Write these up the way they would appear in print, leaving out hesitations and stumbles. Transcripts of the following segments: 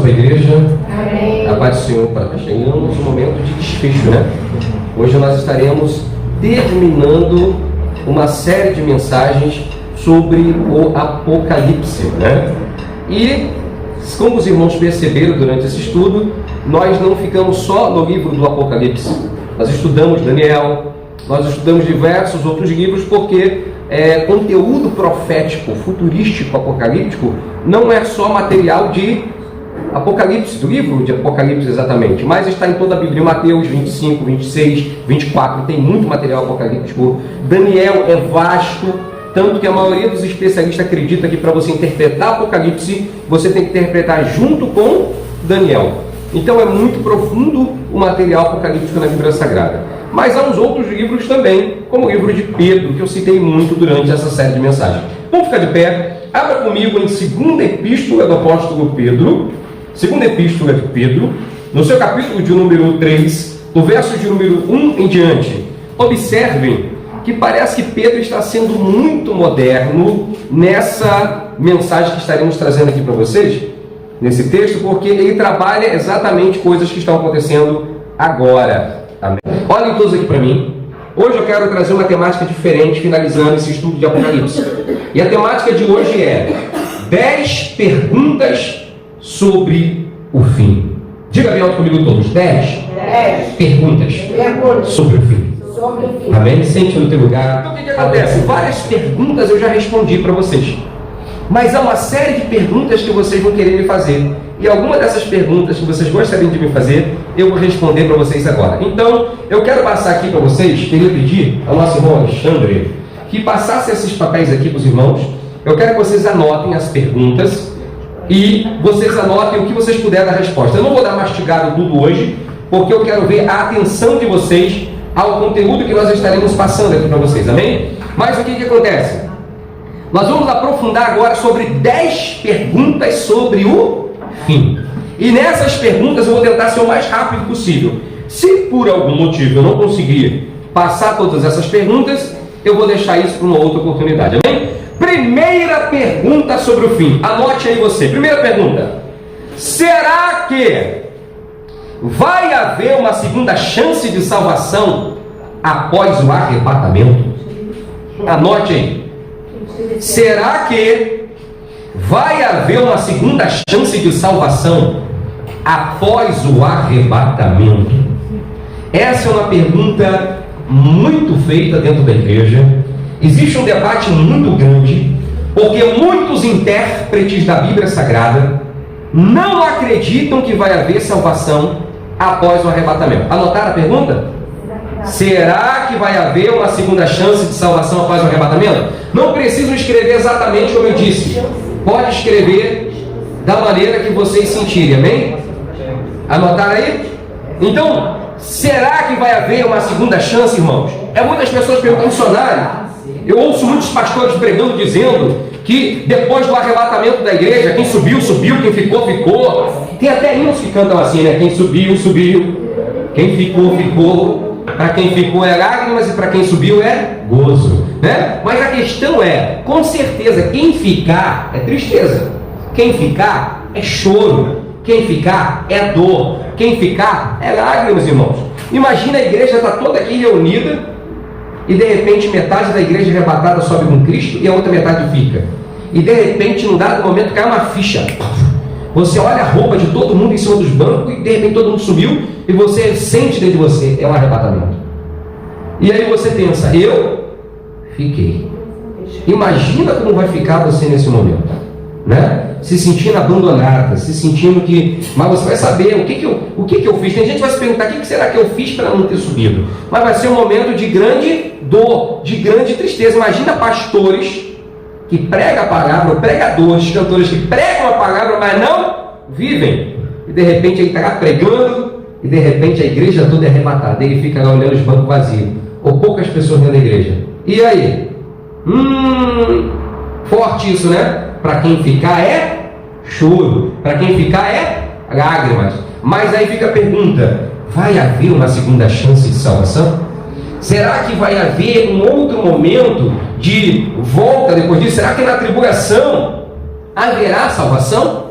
sobre a igreja. Amém. A paz do Senhor. Chegamos no momento de desfecho, né? Hoje nós estaremos terminando uma série de mensagens sobre o Apocalipse, né? E, como os irmãos perceberam durante esse estudo, nós não ficamos só no livro do Apocalipse. Nós estudamos Daniel, nós estudamos diversos outros livros, porque conteúdo profético, futurístico, apocalíptico, não é só material de Apocalipse, do livro de Apocalipse exatamente, mas está em toda a Bíblia. Mateus 25, 26, 24, tem muito material apocalíptico. Daniel é vasto, tanto que a maioria dos especialistas acredita que para você interpretar Apocalipse, você tem que interpretar junto com Daniel. Então é muito profundo o material apocalíptico na Bíblia Sagrada. Mas há uns outros livros também, como o livro de Pedro, que eu citei muito durante essa série de mensagens. Vamos ficar de pé, abra comigo em 2ª Epístola do Apóstolo Pedro, 2ª Epístola de Pedro, no seu capítulo de número 3, do verso de número 1 em diante. Observem que parece que Pedro está sendo muito moderno nessa mensagem que estaremos trazendo aqui para vocês, nesse texto, porque ele trabalha exatamente coisas que estão acontecendo agora. Amém. Olhem todos aqui para mim. Hoje eu quero trazer uma temática diferente, finalizando esse estudo de Apocalipse. E a temática de hoje é 10 perguntas sobre o fim. Diga bem alto comigo todos. 10 perguntas sobre o fim. Amém? Sente no teu lugar. Então o que acontece? Várias perguntas eu já respondi para vocês. Mas há uma série de perguntas que vocês vão querer me fazer. E alguma dessas perguntas que vocês gostariam de me fazer, eu vou responder para vocês agora. Então, eu quero passar aqui para vocês, queria pedir ao nosso irmão Alexandre que passasse esses papéis aqui para os irmãos. Eu quero que vocês anotem as perguntas e vocês anotem o que vocês puderem dar resposta. Eu não vou dar mastigado tudo hoje, porque eu quero ver a atenção de vocês ao conteúdo que nós estaremos passando aqui para vocês, amém? Mas o que acontece? Nós vamos aprofundar agora sobre 10 perguntas sobre o fim. E nessas perguntas eu vou tentar ser o mais rápido possível. Se por algum motivo eu não conseguir passar todas essas perguntas, eu vou deixar isso para uma outra oportunidade, amém? Primeira pergunta sobre o fim. Anote aí você. Primeira pergunta. Será que vai haver uma segunda chance de salvação após o arrebatamento? Anote aí. Será que vai haver uma segunda chance de salvação após o arrebatamento? Essa é uma pergunta muito feita dentro da igreja. Existe um debate muito grande, porque muitos intérpretes da Bíblia Sagrada não acreditam que vai haver salvação após o arrebatamento. Anotaram a pergunta? Será que vai haver uma segunda chance de salvação após o arrebatamento? Não precisam escrever exatamente como eu disse. Pode escrever da maneira que vocês sentirem, amém? Anotaram aí? Então, será que vai haver uma segunda chance, irmãos? Muitas pessoas perguntam, missionário. Eu ouço muitos pastores pregando, dizendo que depois do arrebatamento da igreja, quem subiu, subiu, quem ficou, ficou. Tem até hinos que cantam assim, né? Quem subiu, subiu. Quem ficou, ficou. Para quem ficou é lágrimas e para quem subiu é gozo, né? Mas a questão é, com certeza, quem ficar é tristeza, quem ficar é choro, quem ficar é dor, quem ficar é lágrimas, irmãos. Imagina a igreja está toda aqui reunida e de repente metade da igreja arrebatada sobe com Cristo e a outra metade fica. E de repente, num dado momento, cai uma ficha. Você olha a roupa de todo mundo em cima dos bancos e de repente todo mundo sumiu e você sente dentro de você, é um arrebatamento. E aí você pensa, eu fiquei. Imagina como vai ficar você nesse momento, né? Se sentindo abandonada, se sentindo que... Mas você vai saber o que eu fiz. Tem gente que vai se perguntar, o que será que eu fiz para não ter subido? Mas vai ser um momento de grande dor, de grande tristeza. Imagina pastores que pregam a palavra, pregadores, cantores que pregam a palavra, mas não vivem. E de repente ele está pregando e de repente a igreja toda é arrebatada. Ele fica lá olhando os bancos vazios, ou poucas pessoas dentro da igreja. E aí? Forte isso, né? Para quem ficar é choro, para quem ficar é lágrimas. Mas aí fica a pergunta, vai haver uma segunda chance de salvação? Será que vai haver um outro momento de volta depois disso? Será que na tribulação haverá salvação?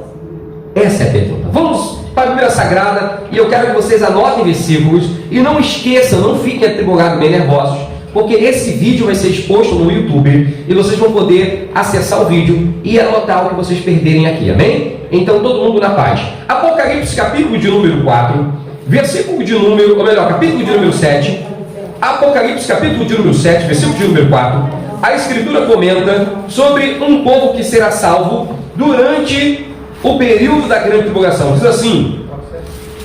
Essa é a pergunta. Vamos para a Bíblia Sagrada e eu quero que vocês anotem versículos e não esqueçam, não fiquem atribulados nem nervosos, porque esse vídeo vai ser exposto no YouTube e vocês vão poder acessar o vídeo e anotar o que vocês perderem aqui, amém? Então todo mundo na paz. Apocalipse capítulo de número 4, versículo de número, ou melhor, capítulo de número 7, Apocalipse capítulo de número 7, versículo de número 4, a Escritura comenta sobre um povo que será salvo durante o período da grande tribulação. Diz assim,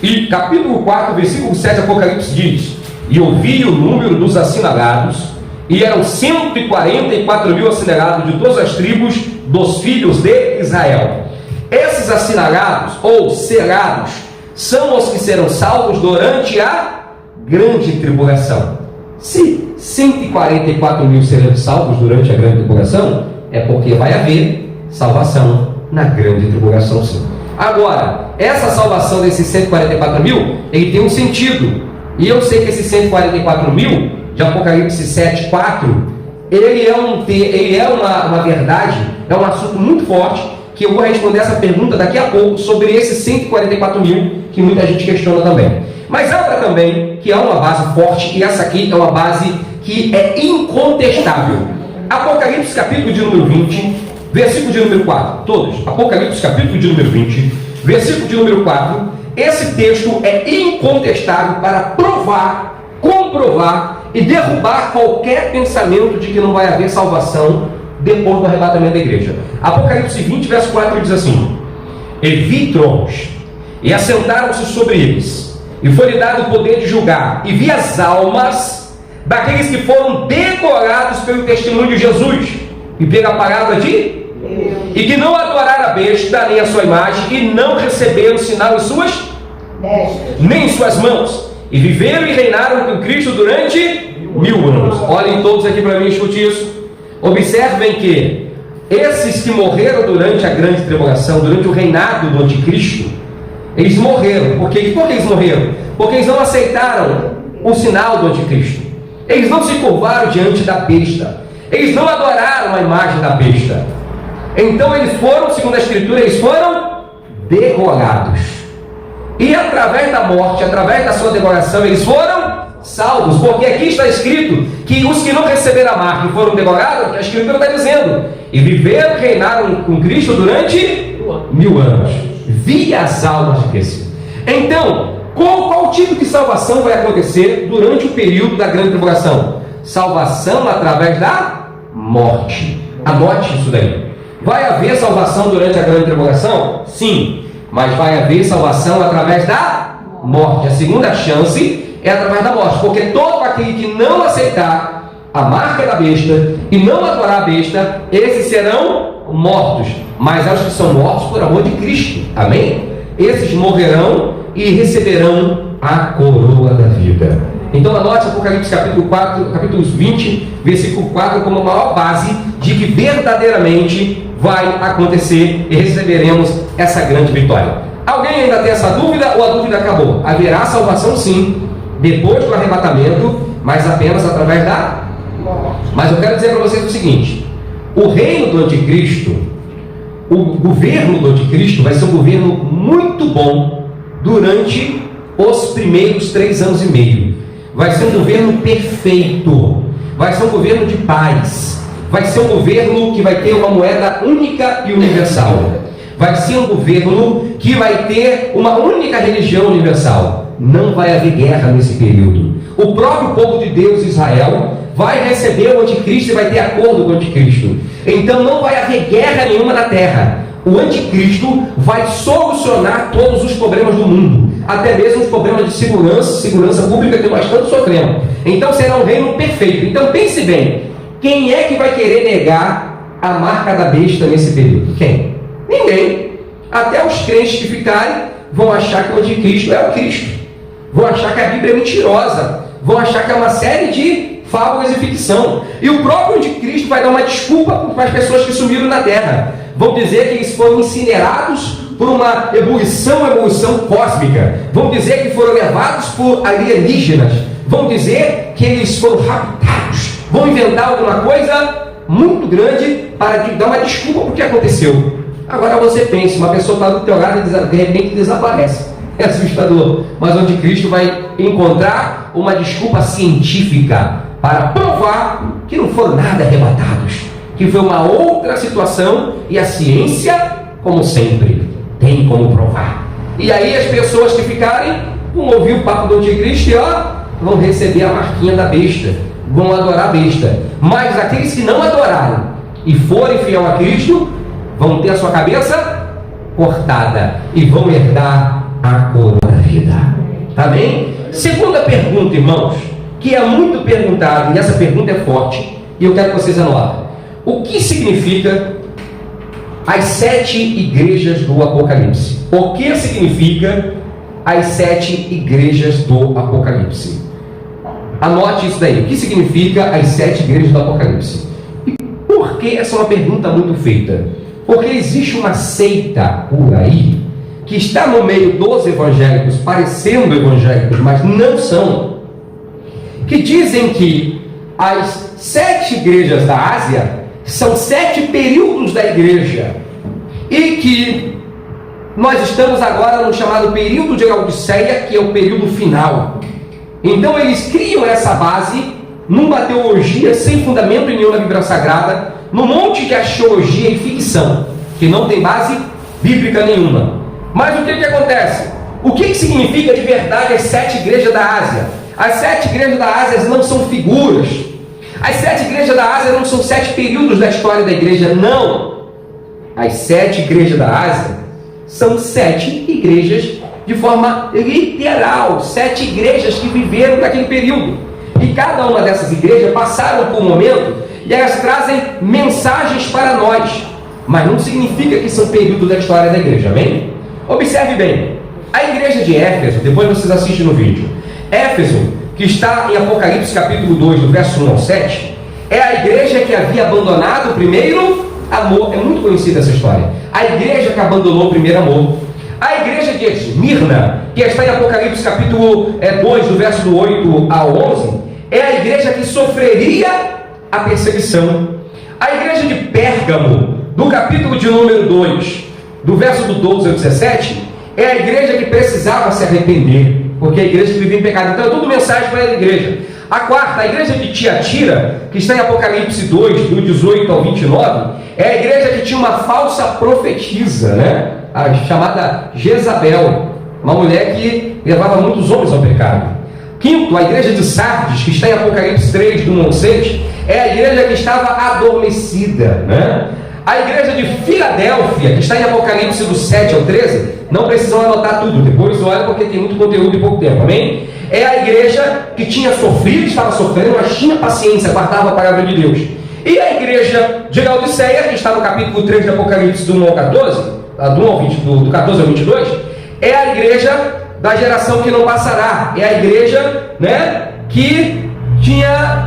e capítulo 4, versículo 7, Apocalipse diz: e ouvi o número dos assinalados, e eram 144 mil assinalados de todas as tribos dos filhos de Israel. Esses assinalados, ou selados, são os que serão salvos durante a grande tribulação. Se 144 mil serão salvos durante a grande tribulação, é porque vai haver salvação na grande tribulação, sim. Agora, essa salvação desses 144 mil, ele tem um sentido. E eu sei que esses 144 mil, de Apocalipse 7, 4, ele é uma verdade, é um assunto muito forte, que eu vou responder essa pergunta daqui a pouco, sobre esses 144 mil, que muita gente questiona também. Mas outra também, que é uma base forte, e essa aqui é uma base que é incontestável. Apocalipse capítulo de número 20, versículo de número 4, todos, Apocalipse capítulo de número 20, versículo de número 4, esse texto é incontestável para provar, comprovar e derrubar qualquer pensamento de que não vai haver salvação depois do arrebatamento da igreja. Apocalipse 20, verso 4 diz assim: e vi tronos, e assentaram-se sobre eles, e foi-lhe dado o poder de julgar, e vi as almas daqueles que foram degorados pelo testemunho de Jesus, e pela palavra de e que não adoraram a besta, nem a sua imagem, e não receberam sinal em suas nem em suas mãos, e viveram e reinaram com Cristo durante 1000 anos. Olhem todos aqui para mim, escute isso. Observem que esses que morreram durante a grande tribulação, durante o reinado do anticristo, eles morreram. Por que eles morreram? Porque eles não aceitaram o sinal do anticristo. Eles não se curvaram diante da besta. Eles não adoraram a imagem da besta. Então eles foram, segundo a Escritura, eles foram degorados. E através da morte, através da sua degoração, eles foram salvos. Porque aqui está escrito que os que não receberam a marca e foram degorados, a Escritura está dizendo, e viveram, reinaram com Cristo durante 1000 anos. Vi as almas de Cristo. Então, qual tipo de salvação vai acontecer durante o período da grande tribulação? Salvação através da morte. Anote isso daí. Vai haver salvação durante a grande tribulação? Sim, mas vai haver salvação através da morte. A segunda chance é através da morte, porque todo aquele que não aceitar a marca da besta e não adorar a besta, esses serão mortos. Mas aos que são mortos por amor de Cristo, amém? Esses morrerão e receberão a coroa da vida. Então anote Apocalipse capítulo 4, capítulos 20, versículo 4, como a maior base de que verdadeiramente vai acontecer e receberemos essa grande vitória. Alguém ainda tem essa dúvida ou a dúvida acabou? Haverá salvação sim, depois do arrebatamento, mas apenas através da morte. Mas eu quero dizer para vocês o seguinte: o reino do anticristo, o governo do anticristo vai ser um governo muito bom durante os primeiros 3 anos e meio. Vai ser um governo perfeito, vai ser um governo de paz, vai ser um governo que vai ter uma moeda única e universal, vai ser um governo que vai ter uma única religião universal. Não vai haver guerra nesse período. O próprio povo de Deus, Israel, vai receber o anticristo e vai ter acordo com o anticristo. Então não vai haver guerra nenhuma na terra. O anticristo vai solucionar todos os problemas do mundo, até mesmo os problemas de segurança pública que nós tanto sofremos. Então será um reino perfeito. Então pense bem, quem é que vai querer negar a marca da besta nesse período? Quem? Ninguém. Até os crentes que ficarem vão achar que o anticristo é o Cristo, vão achar que a Bíblia é mentirosa, vão achar que é uma série de fábulas e ficção. E o próprio anticristo vai dar uma desculpa para as pessoas que sumiram na terra. Vão dizer que eles foram incinerados por uma ebulição cósmica. Vão dizer que foram levados por alienígenas. Vão dizer que eles foram raptados. Vão inventar alguma coisa muito grande para dar uma desculpa para o que aconteceu. Agora você pensa, uma pessoa está do teu lado e de repente desaparece. É assustador. Mas o anticristo vai encontrar uma desculpa científica para provar que não foram nada arrebatados, que foi uma outra situação, e a ciência, como sempre, tem como provar. E aí as pessoas que ficarem vão ouvir o papo do anticristo e vão receber a marquinha da besta, vão adorar a besta. Mas aqueles que não adorarem e forem fiel a Cristo vão ter a sua cabeça cortada e vão herdar a coroa da vida. Amém? Segunda pergunta, irmãos, que é muito perguntada, e essa pergunta é forte, e eu quero que vocês anotem. O que significa as 7 igrejas do Apocalipse? O que significa as 7 igrejas do Apocalipse? Anote isso daí. O que significa as 7 igrejas do Apocalipse? E por que essa é uma pergunta muito feita? Porque existe uma seita por aí que está no meio dos evangélicos, parecendo evangélicos, mas não são, que dizem que as 7 igrejas da Ásia são 7 períodos da igreja, e que nós estamos agora no chamado período de Laodiceia, que é o período final. Então eles criam essa base numa teologia sem fundamento nenhum na Bíblia Sagrada, num monte de axiologia e ficção, que não tem base bíblica nenhuma. Mas o que acontece? O que significa de verdade as 7 igrejas da Ásia? As 7 igrejas da Ásia não são figuras. As 7 igrejas da Ásia não são 7 períodos da história da igreja, não. As 7 igrejas da Ásia são 7 igrejas de forma literal, 7 igrejas que viveram naquele período. E cada uma dessas igrejas passaram por um momento e elas trazem mensagens para nós, mas não significa que são períodos da história da igreja, amém? Observe bem, a igreja de Éfeso, depois vocês assistem no vídeo, Éfeso, que está em Apocalipse capítulo 2, do verso 1 ao 7, é a igreja que havia abandonado o primeiro amor. É muito conhecida essa história. A igreja que abandonou o primeiro amor. A igreja de Esmirna, que está em Apocalipse capítulo 2, do verso do 8 ao 11, é a igreja que sofreria a perseguição. A igreja de Pérgamo, do capítulo de número 2, do verso do 12 ao 17, é a igreja que precisava se arrepender, porque é a igreja que vivia em pecado. Então é tudo mensagem para a igreja. A quarta, a igreja de Tiatira, que está em Apocalipse 2, do 18 ao 29, é a igreja que tinha uma falsa profetisa, né? A chamada Jezabel, uma mulher que levava muitos homens ao pecado. Quinto, a igreja de Sardes, que está em Apocalipse 3, do 1 ao 6, é a igreja que estava adormecida, né? A igreja de Filadélfia, que está em Apocalipse do 7 ao 13, não precisam anotar tudo, depois olha porque tem muito conteúdo em pouco tempo, amém? É a igreja que tinha sofrido, estava sofrendo, mas tinha paciência, guardava a palavra de Deus. E a igreja de Laodiceia, que está no capítulo 3 de Apocalipse do 1 ao 14, do 14 ao 22, é a igreja da geração que não passará, é a igreja, né, que tinha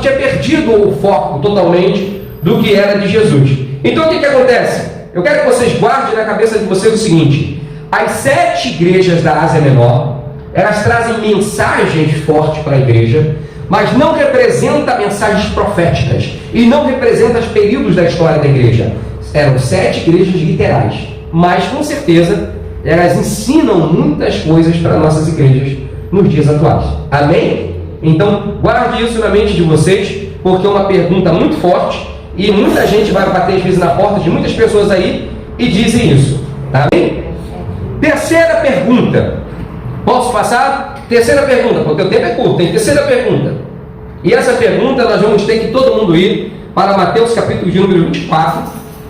perdido o foco totalmente do que era de Jesus. Então o que acontece? Eu quero que vocês guardem na cabeça de vocês o seguinte: as 7 igrejas da Ásia Menor, elas trazem mensagens fortes para a igreja, mas não representam mensagens proféticas e não representam os períodos da história da igreja. Eram 7 igrejas literais, mas com certeza elas ensinam muitas coisas para nossas igrejas nos dias atuais. Amém? Então guarde isso na mente de vocês, porque é uma pergunta muito forte e muita gente vai bater às vezes na porta de muitas pessoas aí e dizem isso. Tá bem? Terceira pergunta. Posso passar? Terceira pergunta, porque o tempo é curto. Tem terceira pergunta. E essa pergunta nós vamos ter que todo mundo ir para Mateus capítulo de número 24,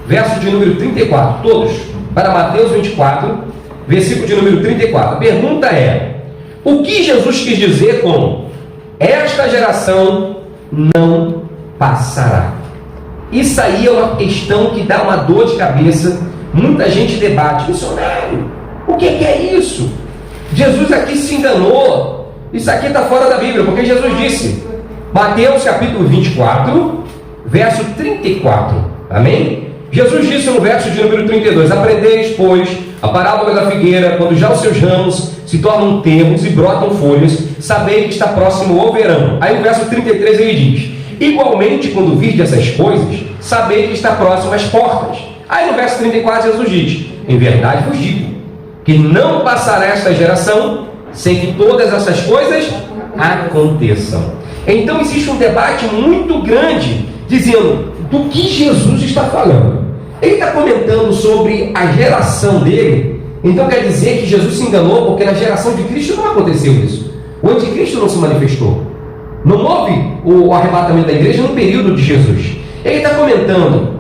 verso de número 34. Todos para Mateus 24, versículo de número 34. A pergunta é: o que Jesus quis dizer com esta geração não passará? Isso aí é uma questão que dá uma dor de cabeça. Muita gente debate: missionário, o que é isso? Jesus aqui se enganou. Isso aqui está fora da Bíblia, porque Jesus disse, Mateus capítulo 24, verso 34. Amém? Jesus disse no verso de número 32: aprendeis, pois, a parábola da figueira, quando já os seus ramos se tornam termos e brotam folhas, sabei que está próximo o verão. Aí o verso 33 ele diz: igualmente, quando virdes essas coisas, sabei que está próximo às portas. Aí no verso 34 Jesus diz: em verdade vos digo, que não passará esta geração sem que todas essas coisas aconteçam. Então existe um debate muito grande, dizendo do que Jesus está falando. Ele está comentando sobre a geração dele, então quer dizer que Jesus se enganou, porque na geração de Cristo não aconteceu isso. O anticristo não se manifestou. Não houve o arrebatamento da igreja no período de Jesus. Ele está comentando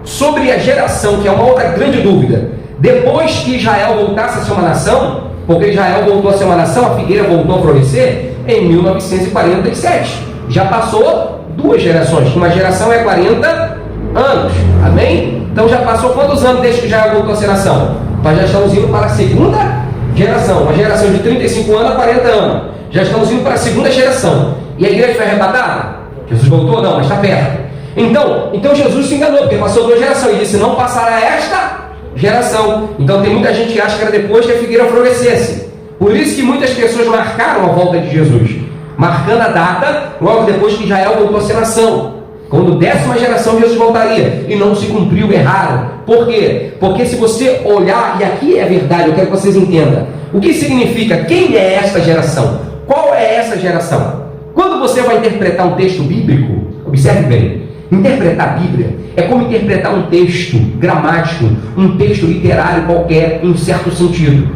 sobre a geração, que é uma outra grande dúvida. Depois que Israel voltasse a ser uma nação, porque Israel voltou a ser uma nação, a figueira voltou a florescer em 1947. Já passou 2 gerações. Uma geração é 40 anos. Amém? Então já passou quantos anos desde que Israel voltou a ser nação? Nós já estamos indo para a segunda geração. Uma geração de 35 anos a 40 anos. Já estamos indo para a segunda geração. E a igreja foi arrebatada? Jesus voltou? Não, mas está perto. Então Jesus se enganou, porque passou 2 gerações. E disse: não passará esta geração. Então tem muita gente que acha que era depois que a figueira florescesse. Por isso que muitas pessoas marcaram a volta de Jesus, marcando a data logo depois que Israel voltou a ser nação. Quando 10ª geração Jesus voltaria, e não se cumpriu, erraram. Por quê? Porque se você olhar, e aqui é verdade, eu quero que vocês entendam, o que significa, quem é esta geração? Qual é essa geração? Quando você vai interpretar um texto bíblico, observe bem, interpretar a Bíblia é como interpretar um texto gramático, um texto literário qualquer, em certo sentido.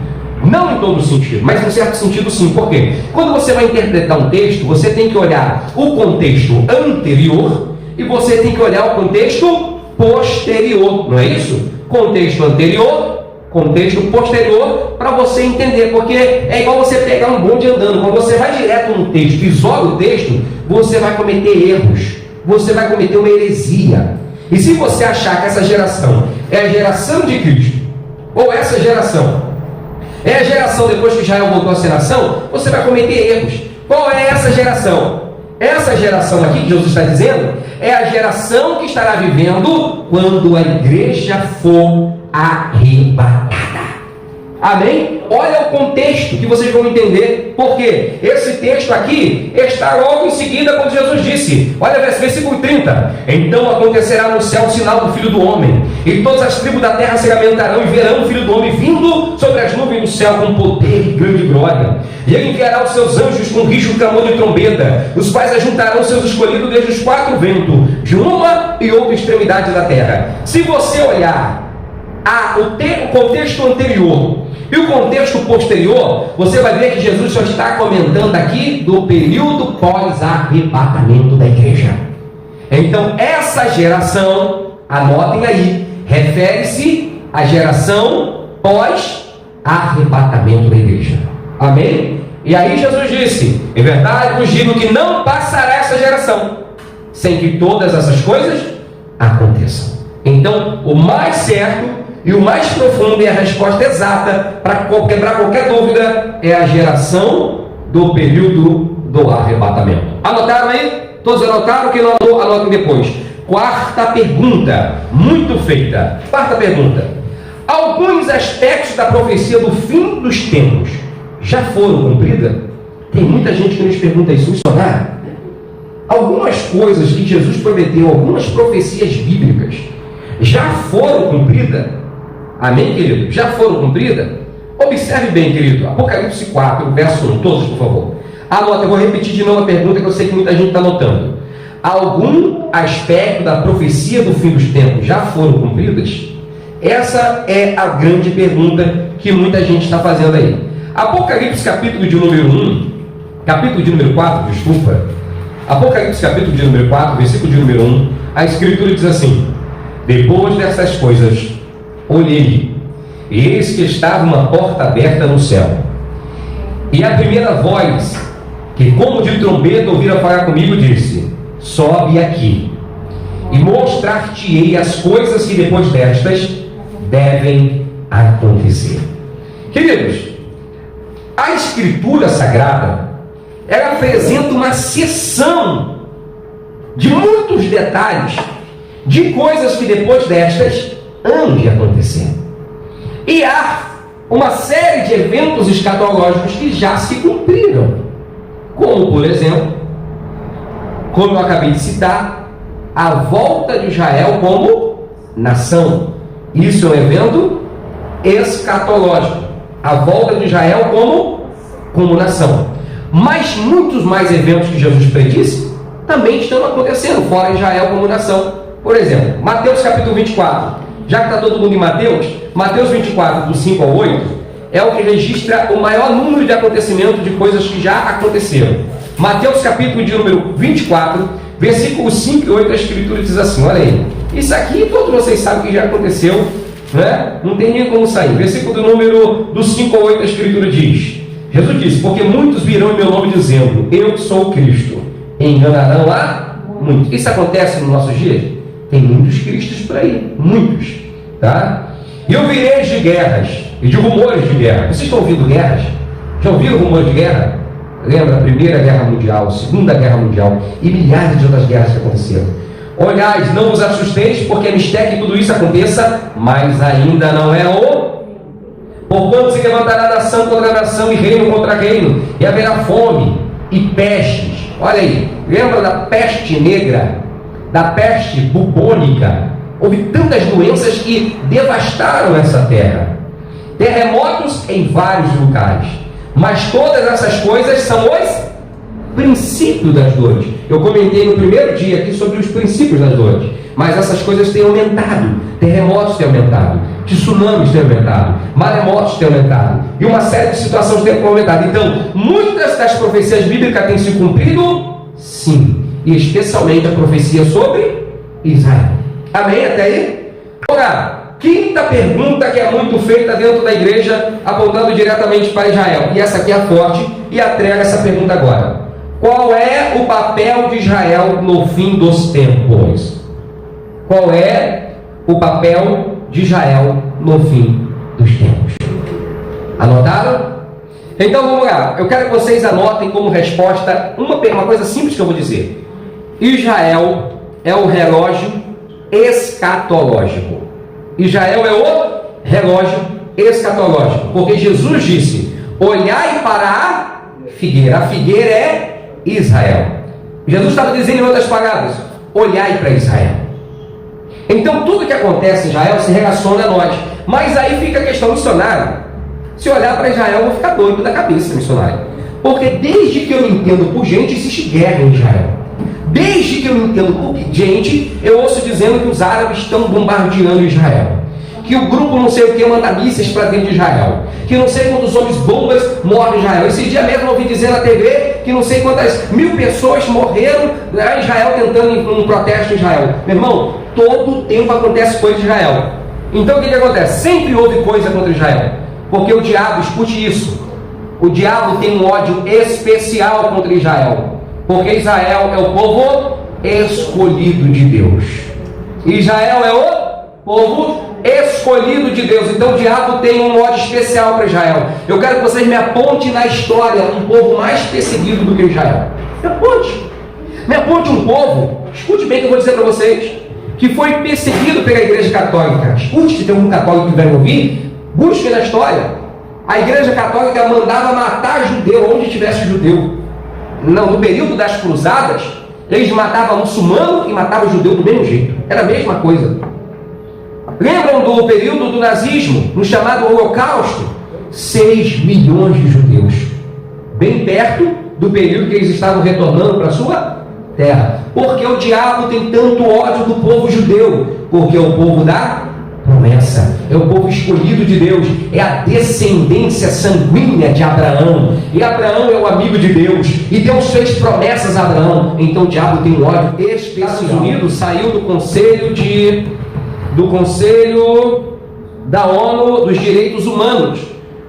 Não em todo sentido, mas em certo sentido sim. Por quê? Quando você vai interpretar um texto, você tem que olhar o contexto anterior e você tem que olhar o contexto posterior, não é isso? Contexto anterior, contexto posterior, para você entender, porque é igual você pegar um bonde andando. Quando você vai direto no texto, isola o texto, você vai cometer erros, você vai cometer uma heresia. E se você achar que essa geração é a geração de Cristo, ou essa geração é a geração depois que Israel voltou a ser nação, você vai cometer erros. Qual é essa geração? Essa geração aqui que Jesus está dizendo é a geração que estará vivendo quando a igreja for arrebatada. Amém? Olha o contexto que vocês vão entender. Porque esse texto aqui está logo em seguida quando Jesus disse, olha versículo 30, então acontecerá no céu o sinal do Filho do Homem, e todas as tribos da terra se lamentarão e verão o Filho do Homem vindo sobre as nuvens do céu com poder e grande glória. E ele enviará os seus anjos com rígido clamor de trombeta, os quais ajuntarão seus escolhidos desde os 4 ventos, de uma e outra extremidade da terra. Se você olhar o contexto anterior e o contexto posterior, você vai ver que Jesus só está comentando aqui do período pós-arrebatamento da igreja. Então essa geração, anotem aí, refere-se à geração pós-arrebatamento da igreja. Amém? E aí Jesus disse, em verdade vos digo que não passará essa geração sem que todas essas coisas aconteçam. Então o mais certo e o mais profundo e a resposta exata para quebrar qualquer dúvida é a geração do período do arrebatamento. Anotaram aí? Todos anotaram? Quem não anotou, anotem depois. 4ª pergunta, muito feita. 4ª pergunta. Alguns aspectos da profecia do fim dos tempos já foram cumpridas? Tem muita gente que nos pergunta isso, missionário. Algumas coisas que Jesus prometeu, algumas profecias bíblicas, já foram cumpridas? Amém, querido? Já foram cumpridas? Observe bem, querido. Apocalipse 4, verso 1. Todos, por favor. Anota, eu vou repetir de novo a pergunta que eu sei que muita gente está anotando. Algum aspecto da profecia do fim dos tempos já foram cumpridas? Essa é a grande pergunta que muita gente está fazendo aí. Apocalipse capítulo de número 1, capítulo de número 4, desculpa. Apocalipse capítulo de número 4, versículo de número 1. A escritura diz assim: depois dessas coisas olhei, e eis que estava uma porta aberta no céu. E a primeira voz, que como de trombeta ouvira falar comigo, disse: sobe aqui, e mostrar-te-ei as coisas que depois destas devem acontecer. Queridos, a Escritura Sagrada, ela apresenta uma seção de muitos detalhes de coisas que depois destas hão de acontecer. E há uma série de eventos escatológicos que já se cumpriram, como por exemplo, como eu acabei de citar, a volta de Israel como nação. Isso é um evento escatológico, a volta de Israel como nação. Mas muitos mais eventos que Jesus predisse também estão acontecendo fora Israel como nação. Por exemplo, Mateus capítulo 24. Já que está todo mundo em Mateus 24, do 5 ao 8, é o que registra o maior número de acontecimentos de coisas que já aconteceram. Mateus capítulo de número 24, versículos 5 e 8, a Escritura diz assim, olha aí, isso aqui todos vocês sabem que já aconteceu, né? Não tem nem como sair. Versículo do número do 5 ao 8, a Escritura diz, Jesus disse, porque muitos virão em meu nome dizendo, eu sou o Cristo, enganarão a muitos. Isso acontece nos nossos dias? Tem muitos cristos por aí, muitos, tá? E ouvireis de guerras e de rumores de guerra. Vocês estão ouvindo guerras? Já ouviram rumores de guerra? Lembra a Primeira Guerra Mundial, a Segunda Guerra Mundial e milhares de outras guerras que aconteceram. Olhais, não vos assusteis, porque é mistério que tudo isso aconteça, mas ainda não é o... Porquanto se levantará nação contra nação e reino contra reino, e haverá fome e pestes. Olha aí, lembra da peste negra, da peste bubônica? Houve tantas doenças que devastaram essa terra. Terremotos em vários lugares. Mas todas essas coisas são os princípios das dores. Eu comentei no primeiro dia aqui sobre os princípios das dores. Mas essas coisas têm aumentado. Terremotos têm aumentado. Tsunamis têm aumentado. Maremotos têm aumentado. E uma série de situações têm aumentado. Então, muitas das profecias bíblicas têm se cumprido? Sim. E especialmente a profecia sobre Israel. Amém? Até aí? Agora, quinta pergunta que é muito feita dentro da igreja, apontando diretamente para Israel. E essa aqui é forte e entrega essa pergunta agora. Qual é o papel de Israel no fim dos tempos? Qual é o papel de Israel no fim dos tempos? Anotaram? Então vamos lá. Eu quero que vocês anotem como resposta uma coisa simples que eu vou dizer. Israel é o relógio escatológico. Israel é o relógio escatológico, porque Jesus disse, olhai para a figueira é Israel. Jesus estava dizendo em outras palavras, olhai para Israel. Então tudo que acontece em Israel se relaciona a nós, mas aí fica a questão missionária. Se olhar para Israel eu vou ficar doido da cabeça, missionário, porque desde que eu me entendo por gente, existe guerra em Israel. Desde que eu me entendo por gente, eu ouço dizendo que os árabes estão bombardeando Israel, que o grupo não sei o que manda mísseis para dentro de Israel, que não sei quantos homens bombas morrem em Israel. Esse dia mesmo eu ouvi dizer na TV que não sei quantas mil pessoas morreram em Israel tentando um protesto em Israel. Meu irmão, todo tempo acontece coisa em Israel. Então o que acontece? Sempre houve coisa contra Israel, porque o diabo, escute isso, o diabo tem um ódio especial contra Israel. Porque Israel é o povo escolhido de Deus. Israel é o povo escolhido de Deus. Então o diabo tem um ódio especial para Israel. Eu quero que vocês me apontem na história um povo mais perseguido do que Israel. Me aponte um povo, escute bem o que eu vou dizer para vocês, que foi perseguido pela igreja católica. Escute, se tem algum católico que vai ouvir, busque na história. A igreja católica mandava matar judeu onde tivesse judeu. Não, no período das cruzadas, eles matavam muçulmano e matavam judeu do mesmo jeito. Era a mesma coisa. Lembram do período do nazismo, no chamado Holocausto? 6 milhões de judeus. Bem perto do período que eles estavam retornando para a sua terra. Porque o diabo tem tanto ódio do povo judeu? Porque é o povo da promessa, é o povo escolhido de Deus, é a descendência sanguínea de Abraão, e Abraão é o amigo de Deus, e Deus fez promessas a Abraão. Então o diabo tem um ódio especial. Estados Unidos saiu do Conselho da ONU dos Direitos Humanos,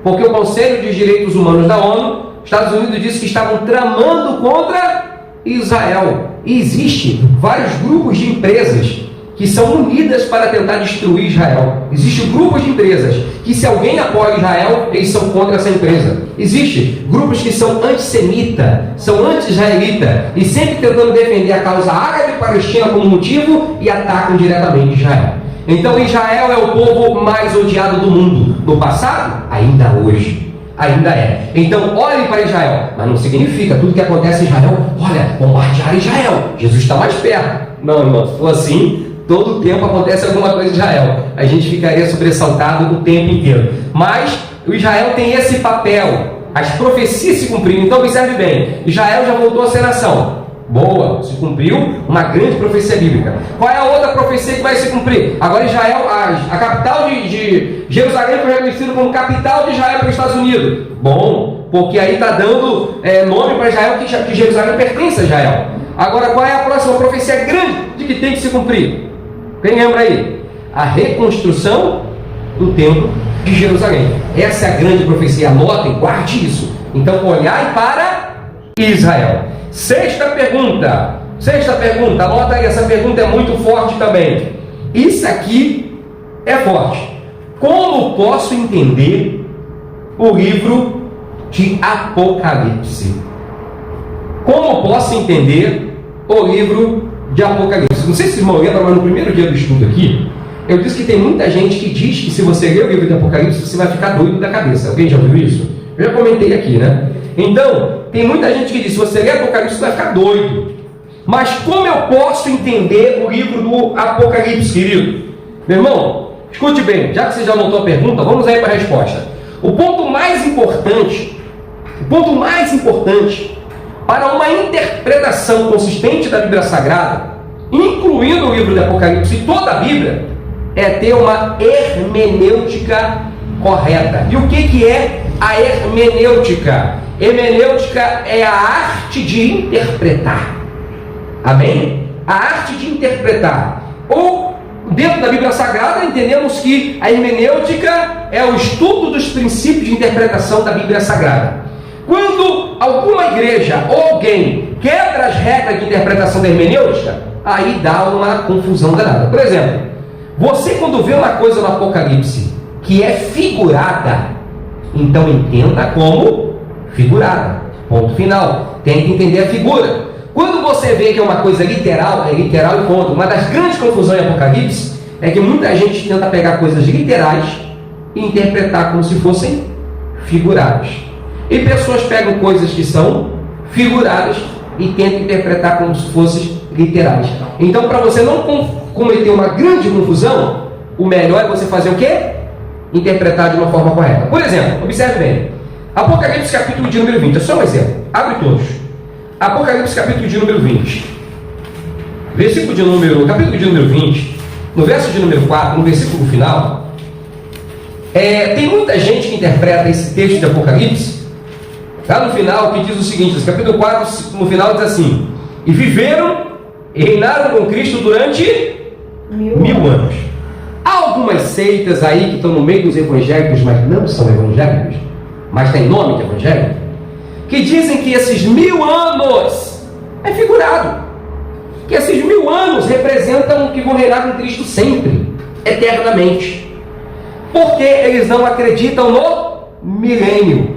porque o Conselho dos Direitos Humanos da ONU, Estados Unidos disse que estavam tramando contra Israel, e existe vários grupos de empresas que são unidas para tentar destruir Israel. Existem grupos de empresas que, se alguém apoia Israel, eles são contra essa empresa. Existem grupos que são antissemita, são anti-israelita, e sempre tentando defender a causa árabe e palestina como motivo, e atacam diretamente Israel. Então Israel é o povo mais odiado do mundo. No passado, ainda hoje. Ainda é. Então olhem para Israel, mas não significa tudo que acontece em Israel, olha, bombardear Israel, Jesus está mais perto. Não, irmão, se for assim, Todo tempo acontece alguma coisa em Israel. A gente ficaria sobressaltado o tempo inteiro. Mas o Israel tem esse papel. As profecias se cumpriram. Então observe bem. Israel já voltou a ser nação. Boa, se cumpriu uma grande profecia bíblica. Qual é a outra profecia que vai se cumprir? Agora Israel, a capital de Jerusalém foi reconhecida como capital de Israel para os Estados Unidos. Bom, porque aí está dando nome para Israel, que Jerusalém pertence a Israel. Agora qual é a próxima profecia grande de que tem que se cumprir? Quem lembra aí? A reconstrução do templo de Jerusalém. Essa é a grande profecia. Anotem, guarde isso. Então olhai para Israel. Sexta pergunta, anota aí, essa pergunta é muito forte também. Isso aqui é forte. Como posso entender o livro de Apocalipse? Como posso entender o livro de Apocalipse? Não sei se vocês vão lembrar, mas no primeiro dia do estudo aqui, eu disse que tem muita gente que diz que se você ler o livro de Apocalipse, você vai ficar doido da cabeça. Alguém já ouviu isso? Eu já comentei aqui, né? Então, tem muita gente que diz, se você ler Apocalipse, você vai ficar doido. Mas como eu posso entender o livro do Apocalipse, querido? Meu irmão, escute bem, já que você já anotou a pergunta, vamos aí para a resposta. O ponto mais importante para uma interpretação consistente da Bíblia Sagrada, incluindo o livro do Apocalipse e toda a Bíblia, é ter uma hermenêutica correta. E o que é a hermenêutica? Hermenêutica é a arte de interpretar. Amém? A arte de interpretar. Ou, dentro da Bíblia Sagrada, entendemos que a hermenêutica é o estudo dos princípios de interpretação da Bíblia Sagrada. Quando alguma igreja ou alguém quebra as regras de interpretação da hermenêutica, aí dá uma confusão danada. Por exemplo, você quando vê uma coisa no Apocalipse que é figurada, então entenda como figurada. Ponto final. Tem que entender a figura. Quando você vê que é uma coisa literal, é literal e ponto. Uma das grandes confusões em Apocalipse é que muita gente tenta pegar coisas literais e interpretar como se fossem figuradas. E pessoas pegam coisas que são figuradas e tentam interpretar como se fossem literais. Então, para você não cometer uma grande confusão, o melhor é você fazer o quê? Interpretar de uma forma correta. Por exemplo, observe bem. Apocalipse capítulo de número 20, é só um exemplo, abre todos. Apocalipse capítulo de número 20, capítulo de número 20, no verso de número 4, no versículo final, tem muita gente que interpreta esse texto de Apocalipse, lá no final, que diz o seguinte, capítulo 4, no final diz assim, e viveram e reinaram com Cristo durante 1000 anos. Há algumas seitas aí que estão no meio dos evangélicos, mas não são evangélicos, mas tem nome de evangelho, que dizem que esses 1000 anos é figurado, que esses 1000 anos representam que vão reinar com Cristo sempre, eternamente, porque eles não acreditam no milênio,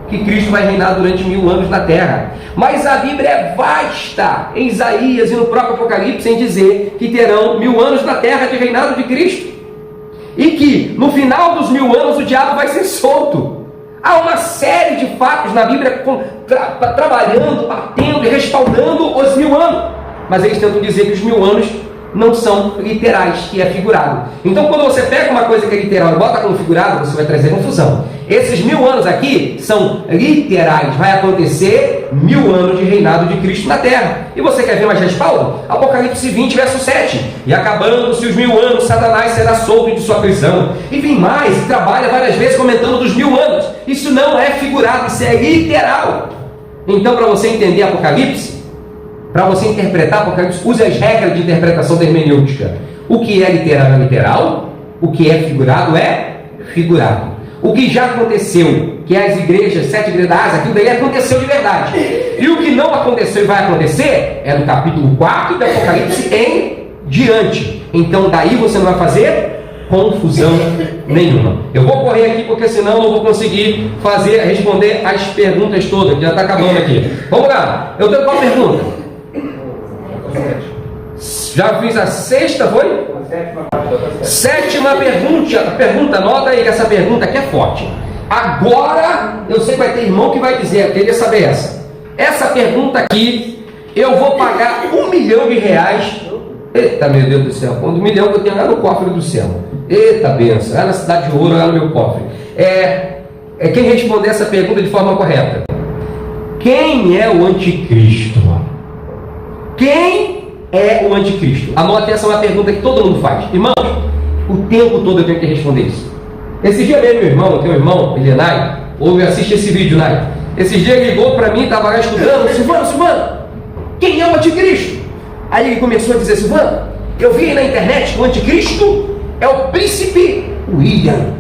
que Cristo vai reinar durante 1000 anos na terra. Mas a Bíblia é vasta, em Isaías e no próprio Apocalipse, em dizer que terão 1000 anos na terra de reinado de Cristo, e que no final dos 1000 anos o diabo vai ser solto. Há uma série de fatos na Bíblia trabalhando, batendo e respaldando os 1000 anos. Mas eles tentam dizer que os 1000 anos não são literais, que é figurado. Então, quando você pega uma coisa que é literal e bota como figurado, você vai trazer confusão. Esses 1000 anos aqui são literais. Vai acontecer 1000 anos de reinado de Cristo na terra. E você quer ver mais respaldo? Apocalipse 20, verso 7. E acabando-se os 1000 anos, Satanás será solto de sua prisão. E vem mais, e trabalha várias vezes comentando dos 1000 anos. Isso não é figurado, isso é literal. Então, para você entender Apocalipse, para você interpretar Apocalipse, use as regras de interpretação da hermenêutica. O que é literal é literal, o que é figurado é figurado. O que já aconteceu, que as igrejas, 7 igrejas da Ásia, aquilo daí aconteceu de verdade. E o que não aconteceu e vai acontecer é no capítulo 4 do Apocalipse em diante. Então daí você não vai fazer confusão nenhuma. Eu vou correr aqui porque senão eu não vou conseguir responder as perguntas todas, que já está acabando aqui. Vamos lá, eu tenho qual pergunta? Já fiz a sexta, foi? Sétima pergunta, anota aí que essa pergunta aqui é forte. Agora, eu sei que vai ter irmão que vai dizer, eu queria saber essa pergunta aqui, eu vou pagar R$1 milhão Eita, meu Deus do céu, quando 1 milhão que eu tenho lá no cofre do céu. Eita, benção, lá na cidade de ouro, lá no meu cofre. Quem responder essa pergunta de forma correta? Quem é o anticristo? Quem é o anticristo? Anote, essa é uma pergunta que todo mundo faz. Irmãos, o tempo todo eu tenho que responder isso. Esse dia mesmo, meu irmão, teu irmão, ele é Nai, ouve, assiste esse vídeo, Nai. Esse dia ele ligou para mim, estava lá estudando, Silvano, quem é o anticristo? Aí ele começou a dizer, Silvano, eu vi aí na internet que o anticristo é o príncipe William.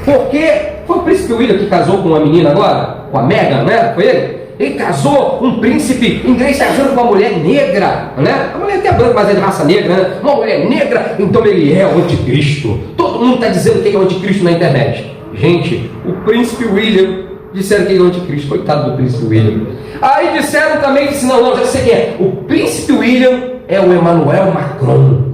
Porque foi o príncipe William que casou com uma menina agora, com a Meghan, né? Foi ele? Ele casou um príncipe inglês casando com uma mulher negra, né? A mulher até branca, mas é de raça negra, né? Uma mulher negra, então ele é o anticristo. Todo mundo está dizendo que é o anticristo na internet. Gente, o príncipe William disseram que ele é o anticristo. Coitado do príncipe William. Aí disseram também, não, já sei quem é. O príncipe William é o Emmanuel Macron,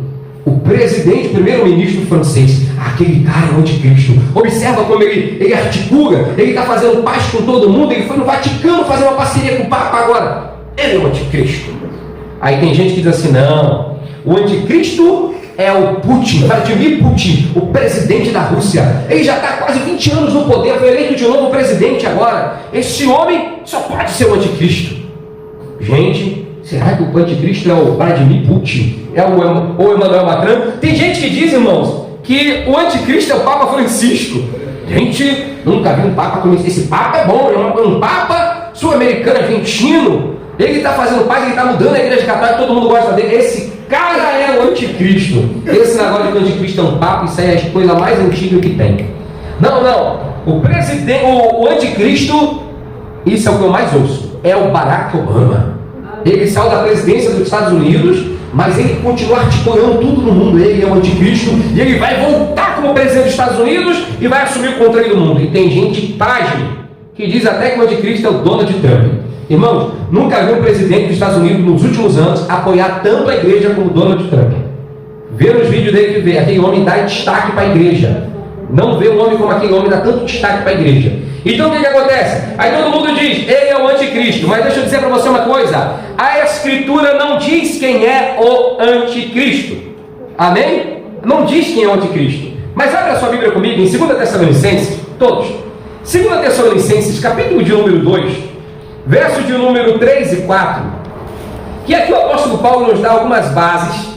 o presidente, primeiro-ministro francês. Aquele cara é o anticristo. Observa como ele articula, ele está fazendo paz com todo mundo. Ele foi no Vaticano fazer uma parceria com o Papa agora. Ele é o anticristo. Aí tem gente que diz assim, não, o anticristo é o Putin, Vladimir Putin, o presidente da Rússia. Ele já está há quase 20 anos no poder, foi eleito de novo presidente agora. Esse homem só pode ser o anticristo. Gente, será que o anticristo é o Vladimir Putin? É o Emmanuel Macron? Tem gente que diz, irmãos, que o anticristo é o Papa Francisco. Gente, nunca vi um Papa como esse. Esse Papa é bom, é um Papa sul-americano, argentino. Ele está fazendo paz, ele está mudando a igreja católica, todo mundo gosta dele. Esse cara é o anticristo. Esse negócio de que o anticristo é um Papa, isso aí é a coisa mais antiga que tem. Não. O anticristo, isso é o que eu mais ouço, é o Barack Obama. Ele saiu da presidência dos Estados Unidos, mas ele continua articulando tudo no mundo. Ele é o anticristo e ele vai voltar como presidente dos Estados Unidos e vai assumir o controle do mundo. E tem gente pasme que diz até que o anticristo é o Donald Trump. Irmãos, nunca vi um presidente dos Estados Unidos nos últimos anos apoiar tanto a igreja como Donald Trump. Vê nos vídeos dele que vê, aquele homem dá destaque para a igreja. Não vê um homem como aquele homem dá tanto destaque para a igreja. Então o que acontece? Aí todo mundo diz, ele é o anticristo. Mas deixa eu dizer para você uma coisa, a escritura não diz quem é o anticristo. Amém? Não diz quem é o anticristo. Mas abra a sua Bíblia comigo em 2 Tessalonicenses, todos. 2 Tessalonicenses, capítulo de número 2, versos de número 3 e 4. Que aqui o apóstolo Paulo nos dá algumas bases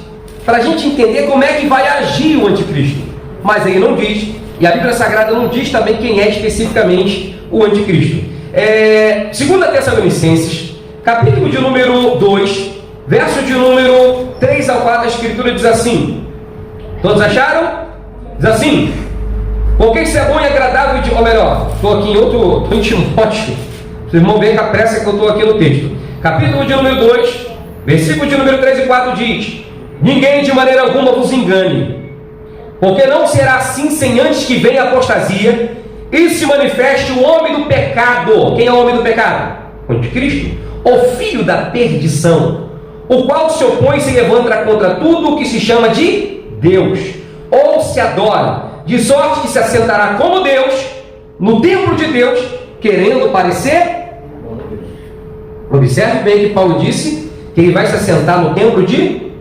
para a gente entender como é que vai agir o anticristo. Mas ele não diz, e a Bíblia Sagrada não diz também quem é especificamente o anticristo. 2 Tessalonicenses, capítulo de número 2, verso de número 3 ao 4, a escritura diz assim. Todos acharam? Diz assim: porque isso é bom e agradável ou melhor, estou aqui em Timóteo. Vocês vão ver com a pressa que eu estou aqui no texto. Capítulo de número 2, versículo de número 3 e 4 diz: ninguém de maneira alguma vos engane, porque não será assim sem antes que venha a apostasia e se manifeste o homem do pecado. Quem é o homem do pecado? O anticristo, o filho da perdição, o qual se opõe e se levanta contra tudo o que se chama de Deus, ou se adora, de sorte que se assentará como Deus no templo de Deus, querendo parecer. Observe bem que Paulo disse que ele vai se assentar no templo de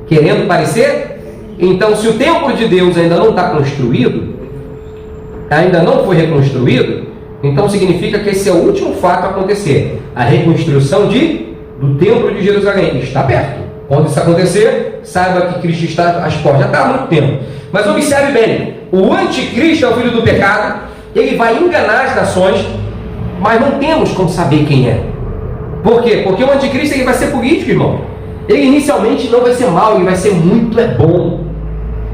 querendo parecer. Então, se o templo de Deus ainda não está construído, ainda não foi reconstruído, então significa que esse é o último fato a acontecer. A reconstrução do templo de Jerusalém está perto. Quando isso acontecer, saiba que Cristo está às portas. Já está há muito tempo. Mas observe bem, o anticristo é o filho do pecado, ele vai enganar as nações, mas não temos como saber quem é. Por quê? Porque o anticristo ele vai ser político, irmão. Ele inicialmente não vai ser mau, ele vai ser muito bom.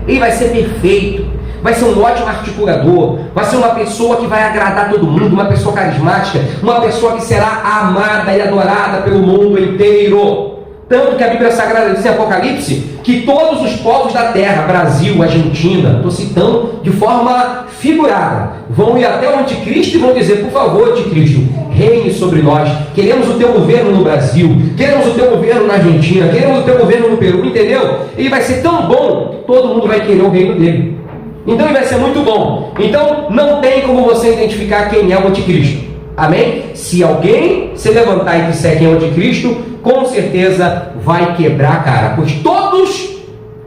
Ele vai ser perfeito, vai ser um ótimo articulador, vai ser uma pessoa que vai agradar todo mundo, uma pessoa carismática, uma pessoa que será amada e adorada pelo mundo inteiro. Tanto que a Bíblia Sagrada diz em Apocalipse que todos os povos da terra, Brasil, Argentina, estou citando de forma figurada, vão ir até o anticristo e vão dizer: por favor, anticristo, reine sobre nós, queremos o teu governo no Brasil, queremos o teu governo na Argentina, queremos o teu governo no Peru, entendeu? Ele vai ser tão bom, todo mundo vai querer o reino dele. Então ele vai ser muito bom. Então não tem como você identificar quem é o anticristo. Amém? Se alguém se levantar e disser quem é o anticristo, com certeza vai quebrar a cara, pois todos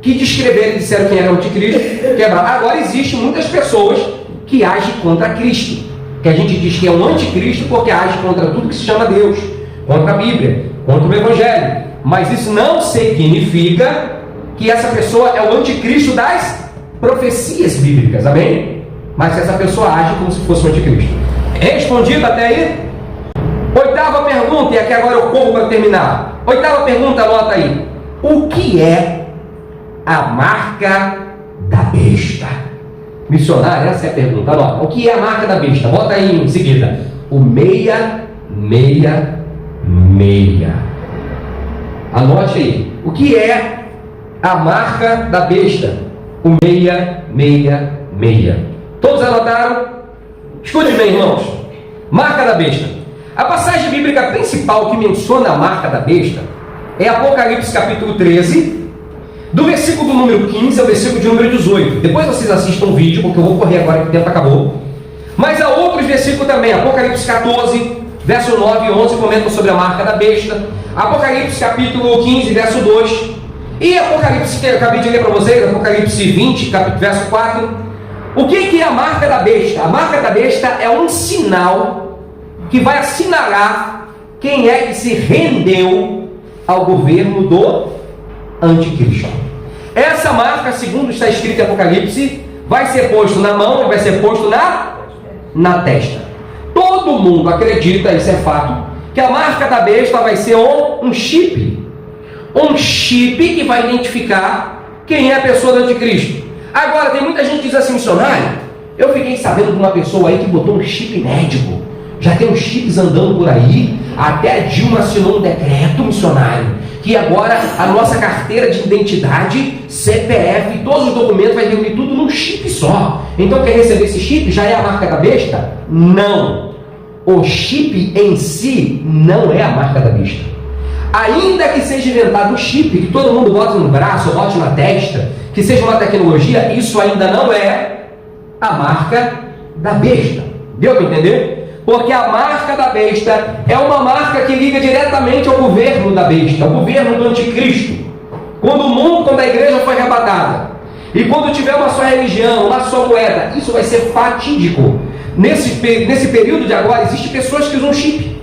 que descreveram e disseram quem era o anticristo, quebraram. Agora, existem muitas pessoas que agem contra Cristo, que a gente diz que é um anticristo porque age contra tudo que se chama Deus, contra a Bíblia, contra o Evangelho. Mas isso não significa que essa pessoa é o anticristo das profecias bíblicas, amém? Mas que essa pessoa age como se fosse um anticristo. Respondido até aí? Oitava pergunta, e aqui agora eu corro para terminar. Oitava pergunta, anota aí. O que é a marca da besta? Missionário, essa é a pergunta. Anota. O que é a marca da besta? Bota aí em seguida. O 666. Anote aí. O que é a marca da besta? O 666. Todos anotaram? Escute bem, irmãos. Marca da besta. A passagem bíblica principal que menciona a marca da besta é Apocalipse capítulo 13, do versículo do número 15 ao versículo de número 18. Depois vocês assistam o vídeo, porque eu vou correr agora que o tempo acabou. Mas há outros versículos também. Apocalipse 14, verso 9 e 11 comentam sobre a marca da besta. Apocalipse capítulo 15, verso 2. E Apocalipse, que eu acabei de ler para vocês, Apocalipse 20, verso 4. O que é a marca da besta? A marca da besta é um sinal que vai assinalar quem é que se rendeu ao governo do anticristo. Essa marca, segundo está escrito em Apocalipse, vai ser posto na mão e vai ser posto na testa. Todo mundo acredita, isso é fato, que a marca da besta vai ser um chip. Um chip que vai identificar quem é a pessoa do anticristo. Agora, tem muita gente que diz assim, missionário, eu fiquei sabendo de uma pessoa aí que botou um chip médico. Já tem uns chips andando por aí, até a Dilma assinou um decreto, missionário, que agora a nossa carteira de identidade, CPF, todos os documentos vai reunir tudo num chip só. Então quer receber esse chip? Já é a marca da besta? Não. O chip em si não é a marca da besta. Ainda que seja inventado um chip, que todo mundo bota no braço, bote na testa, que seja uma tecnologia, isso ainda não é a marca da besta. Deu para entender? Porque a marca da besta é uma marca que liga diretamente ao governo da besta, ao governo do anticristo. Quando a igreja foi arrebatada, e quando tiver uma só religião, uma só moeda, isso vai ser fatídico. Nesse período de agora, existem pessoas que usam chip.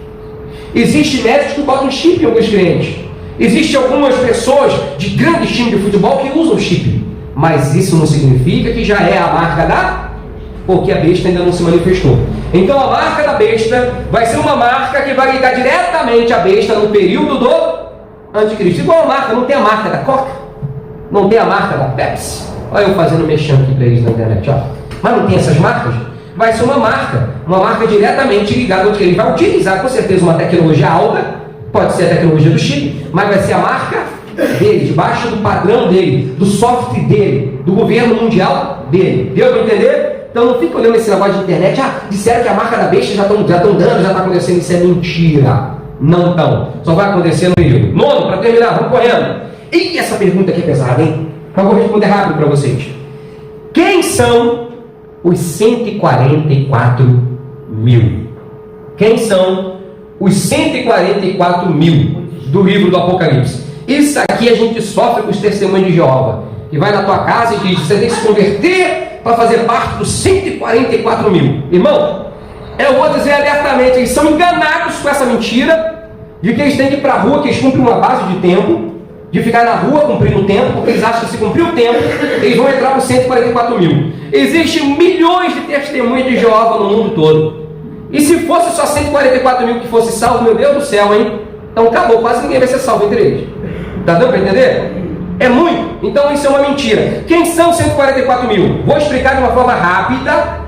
Existem médicos que botam chip em alguns clientes. Existem algumas pessoas de grandes times de futebol que usam chip. Mas isso não significa que já é a marca da... porque a besta ainda não se manifestou. Então a marca da besta vai ser uma marca que vai ligar diretamente a besta no período do anticristo. Igual a marca, não tem a marca da Coca, não tem a marca da Pepsi. Olha eu fazendo mexendo aqui para eles na internet, ó. Mas não tem essas marcas? Vai ser uma marca diretamente ligada ao anticristo. Ele vai utilizar com certeza uma tecnologia alta, pode ser a tecnologia do chip, mas vai ser a marca dele, debaixo do padrão dele, do software dele, do governo mundial dele. Deu para entender? Então não fica olhando esse negócio de internet, disseram que a marca da besta já estão dando, já está acontecendo, isso é mentira. Não estão, só vai acontecer no período. Nono, para terminar, vamos correndo. E essa pergunta aqui é pesada, hein? Mas vou responder rápido para vocês. Quem são os 144 mil? Quem são os 144 mil do livro do Apocalipse? Isso aqui a gente sofre com os testemunhos de Jeová, que vai na tua casa e diz, você tem que se converter para fazer parte dos 144 mil. Irmão, eu vou dizer abertamente, eles são enganados com essa mentira, de que eles têm que ir para a rua, que eles cumprem uma base de tempo, de ficar na rua cumprindo o tempo, porque eles acham que se cumprir o tempo, eles vão entrar para os 144 mil. Existem milhões de testemunhas de Jeová no mundo todo. E se fosse só 144 mil que fosse salvo, meu Deus do céu, hein? Então acabou, quase ninguém vai ser salvo entre eles. Tá dando para entender? É muito. Então isso é uma mentira. Quem são 144 mil? Vou explicar de uma forma rápida,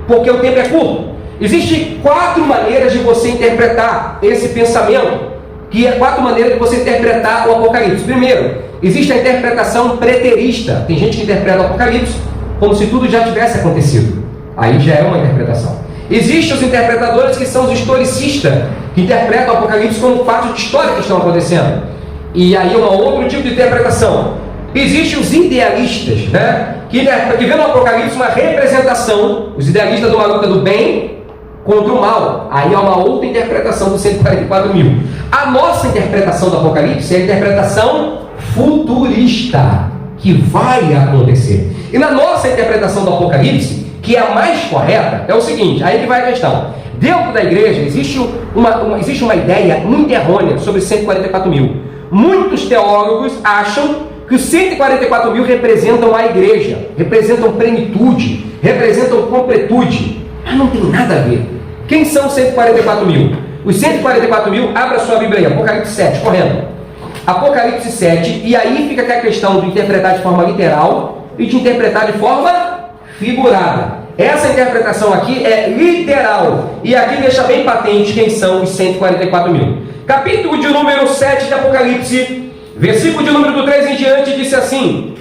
porque o tempo é curto. Existem 4 maneiras de você interpretar esse pensamento, que é 4 maneiras de você interpretar o Apocalipse. Primeiro, existe a interpretação preterista. Tem gente que interpreta o Apocalipse como se tudo já tivesse acontecido. Aí já é uma interpretação. Existem os interpretadores que são os historicistas, que interpretam o Apocalipse como fatos de história que estão acontecendo. E aí é um outro tipo de interpretação. Existem os idealistas, né? que vê no Apocalipse uma representação, os idealistas de uma luta do bem contra o mal. Aí é uma outra interpretação dos 144 mil. A nossa interpretação do Apocalipse é a interpretação futurista, que vai acontecer. E na nossa interpretação do Apocalipse, que é a mais correta, é o seguinte, aí que vai a questão. Dentro da igreja existe uma ideia muito errônea sobre 144 mil. Muitos teólogos acham que os 144 mil representam a igreja, representam plenitude, representam completude. Mas não tem nada a ver. Quem são os 144 mil? Os 144 mil, abra sua Bíblia aí, Apocalipse 7, correndo. Apocalipse 7, e aí fica a questão de interpretar de forma literal e de interpretar de forma figurada. Essa interpretação aqui é literal, e aqui deixa bem patente quem são os 144 mil. Capítulo de número 7 de Apocalipse, versículo de número 3 em diante, disse assim,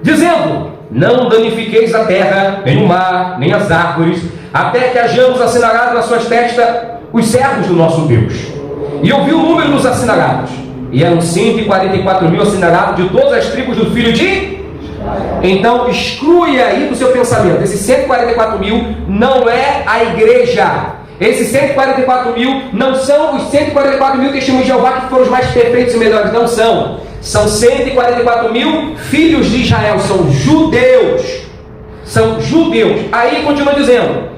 dizendo, não danifiqueis a terra, nem o mar, nem as árvores, até que hajamos assinalado nas suas testas os servos do nosso Deus. E ouvi o número dos assinalados, e eram 144 mil assinalados de todas as tribos do filho de... Então exclui aí do seu pensamento, esses 144 mil não é a igreja. Esses 144 mil não são os 144 mil testemunhos de Jeová que foram os mais perfeitos e melhores, não são. São 144 mil filhos de Israel, são judeus. São judeus. Aí continua dizendo,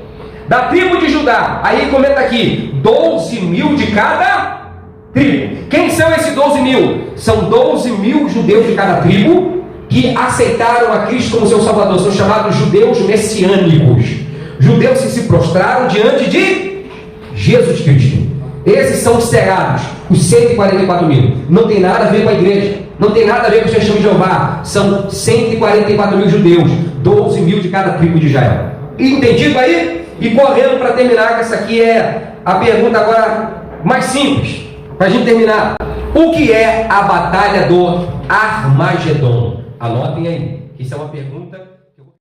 da tribo de Judá, aí comenta aqui, 12 mil de cada tribo. Quem são esses 12 mil? São 12 mil judeus de cada tribo que aceitaram a Cristo como seu Salvador, são chamados judeus messiânicos. Judeus que se prostraram diante de Jesus Cristo. Esses são os cegados, os 144 mil. Não tem nada a ver com a igreja, não tem nada a ver com os testemunhos de Jeová. São 144 mil judeus, 12 mil de cada tribo de Israel. Entendido aí? E correndo para terminar, que essa aqui é a pergunta agora mais simples, para a gente terminar. O que é a batalha do Armagedon? Anotem aí, isso é uma pergunta